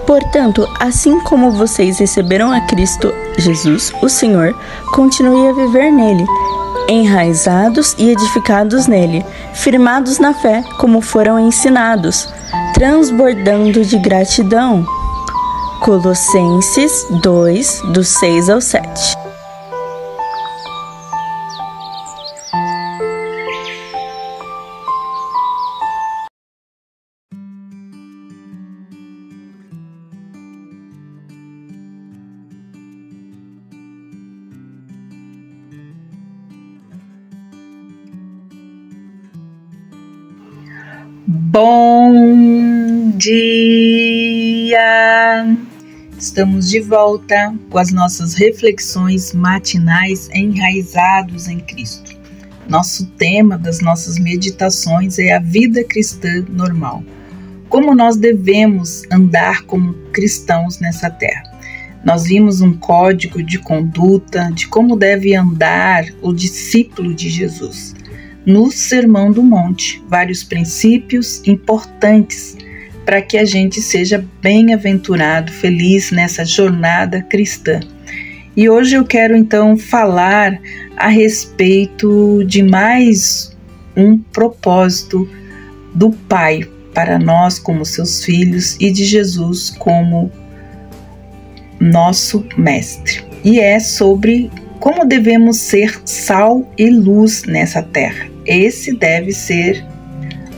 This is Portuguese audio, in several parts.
Portanto, assim como vocês receberam a Cristo Jesus, o Senhor, continue a viver nele, enraizados e edificados nele, firmados na fé como foram ensinados, transbordando de gratidão. Colossenses 2, do 6 ao 7. Bom dia! Estamos de volta com as nossas reflexões matinais enraizados em Cristo. Nosso tema das nossas meditações é a vida cristã normal. Como nós devemos andar como cristãos nessa terra. Nós vimos um código de conduta de como deve andar o discípulo de Jesus. No Sermão do Monte, vários princípios importantes para que a gente seja bem-aventurado, feliz nessa jornada cristã. E hoje eu quero então falar a respeito de mais um propósito do Pai para nós como seus filhos e de Jesus como nosso mestre. E é sobre como devemos ser sal e luz nessa terra. Esse deve ser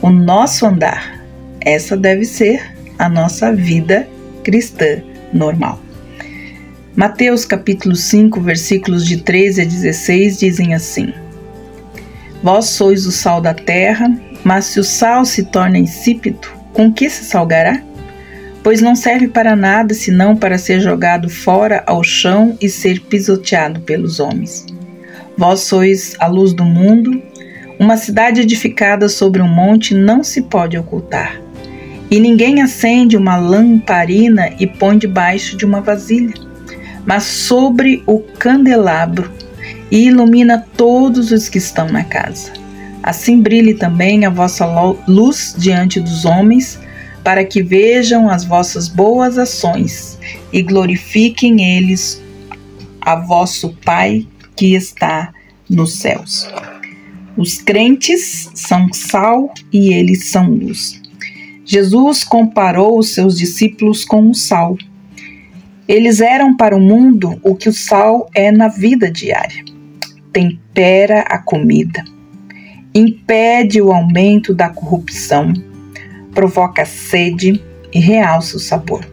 o nosso andar. Essa deve ser a nossa vida cristã normal. Mateus capítulo 5, versículos de 13 a 16 dizem assim: Vós sois o sal da terra, mas se o sal se torna insípido, com que se salgará? Pois não serve para nada senão para ser jogado fora ao chão e ser pisoteado pelos homens. Vós sois a luz do mundo. Uma cidade edificada sobre um monte não se pode ocultar. E ninguém acende uma lamparina e põe debaixo de uma vasilha, mas sobre o candelabro, e ilumina todos os que estão na casa. Assim brilhe também a vossa luz diante dos homens, para que vejam as vossas boas ações e glorifiquem eles a vosso Pai que está nos céus. Os crentes são sal e eles são luz. Jesus comparou os seus discípulos com o sal. Eles eram para o mundo o que o sal é na vida diária. Tempera a comida, impede o aumento da corrupção, provoca sede e realça o sabor.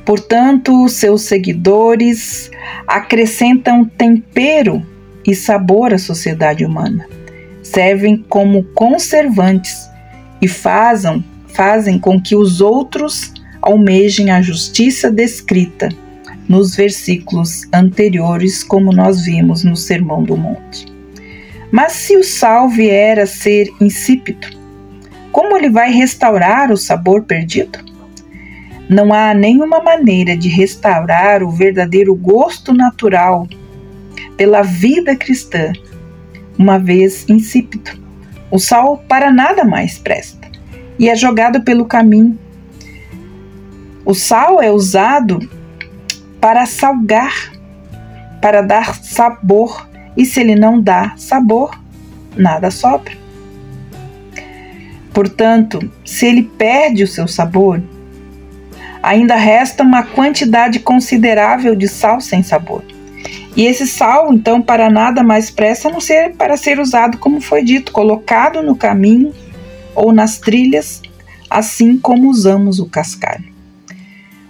Portanto, seus seguidores acrescentam tempero e sabor à sociedade humana. Servem como conservantes e fazem com que os outros almejem a justiça descrita nos versículos anteriores, como nós vimos no Sermão do Monte. Mas se o sal vier a ser insípido, como ele vai restaurar o sabor perdido? Não há nenhuma maneira de restaurar o verdadeiro gosto natural pela vida cristã, uma vez insípido. O sal para nada mais presta e é jogado pelo caminho. O sal é usado para salgar, para dar sabor, e se ele não dá sabor, nada sobra. Portanto, se ele perde o seu sabor, ainda resta uma quantidade considerável de sal sem sabor. E esse sal, então, para nada mais presta a não ser para ser usado, como foi dito, colocado no caminho ou nas trilhas, assim como usamos o cascalho.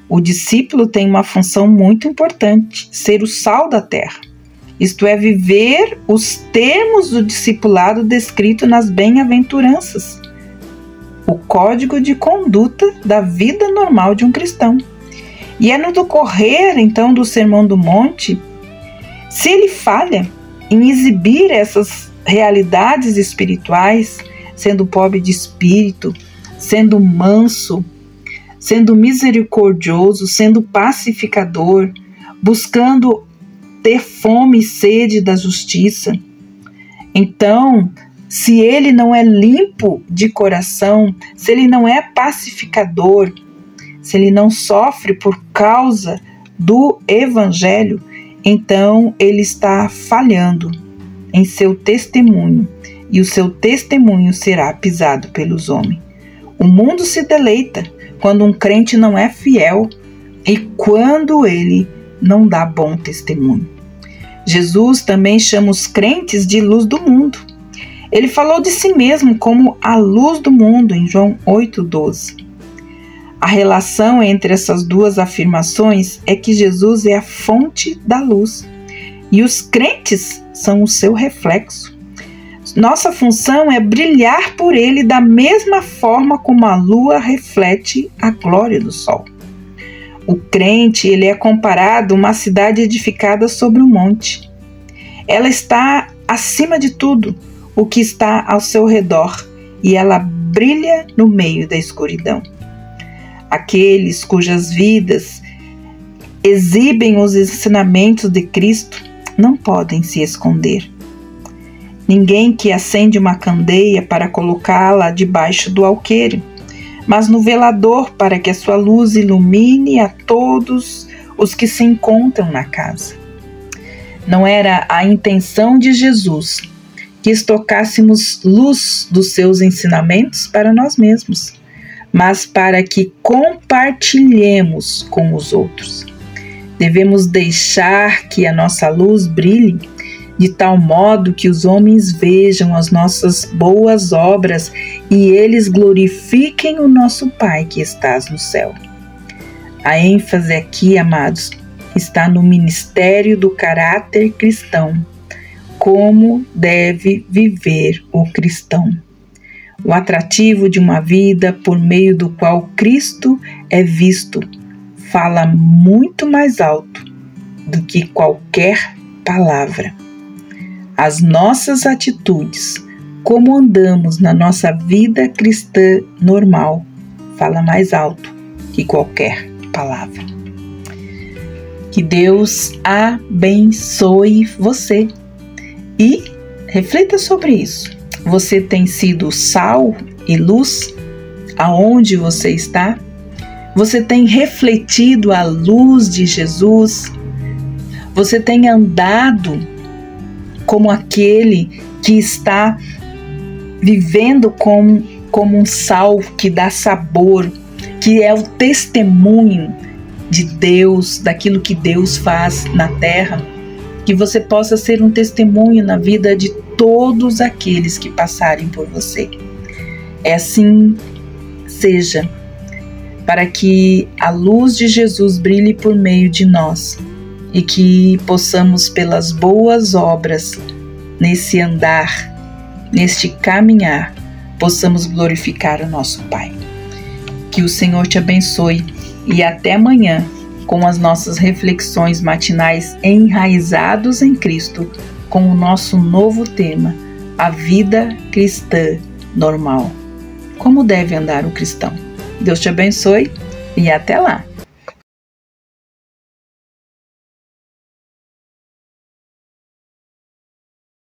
O discípulo tem uma função muito importante, ser o sal da terra. Isto é, viver os termos do discipulado descrito nas bem-aventuranças, o código de conduta da vida normal de um cristão. E é no decorrer, então, do Sermão do Monte, se ele falha em exibir essas realidades espirituais, sendo pobre de espírito, sendo manso, sendo misericordioso, sendo pacificador, buscando ter fome e sede da justiça, então, se ele não é limpo de coração, se ele não é pacificador, se ele não sofre por causa do Evangelho, então ele está falhando em seu testemunho, e o seu testemunho será pisado pelos homens. O mundo se deleita quando um crente não é fiel e quando ele não dá bom testemunho. Jesus também chama os crentes de luz do mundo. Ele falou de si mesmo como a luz do mundo em João 8,12. A relação entre essas duas afirmações é que Jesus é a fonte da luz e os crentes são o seu reflexo. Nossa função é brilhar por ele da mesma forma como a lua reflete a glória do sol. O crente, ele é comparado a uma cidade edificada sobre um monte. Ela está acima de tudo o que está ao seu redor e ela brilha no meio da escuridão. Aqueles cujas vidas exibem os ensinamentos de Cristo não podem se esconder. Ninguém que acende uma candeia para colocá-la debaixo do alqueire, mas no velador para que a sua luz ilumine a todos os que se encontram na casa. Não era a intenção de Jesus que estocássemos luz dos seus ensinamentos para nós mesmos, mas para que compartilhemos com os outros. Devemos deixar que a nossa luz brilhe de tal modo que os homens vejam as nossas boas obras e eles glorifiquem o nosso Pai que estás no céu. A ênfase aqui, amados, está no ministério do caráter cristão, como deve viver o cristão. O atrativo de uma vida por meio do qual Cristo é visto fala muito mais alto do que qualquer palavra. As nossas atitudes, como andamos na nossa vida cristã normal, fala mais alto que qualquer palavra. Que Deus abençoe você e reflita sobre isso. Você tem sido sal e luz aonde você está? Você tem refletido a luz de Jesus? Você tem andado como aquele que está vivendo como um sal que dá sabor, que é o testemunho de Deus, daquilo que Deus faz na terra? Que você possa ser um testemunho na vida de todos aqueles que passarem por você. Assim seja, para que a luz de Jesus brilhe por meio de nós e que possamos, pelas boas obras, nesse andar, neste caminhar, possamos glorificar o nosso Pai. Que o Senhor te abençoe e até amanhã com as nossas reflexões matinais enraizados em Cristo, com o nosso novo tema, a vida cristã normal. Como deve andar o cristão? Deus te abençoe e até lá!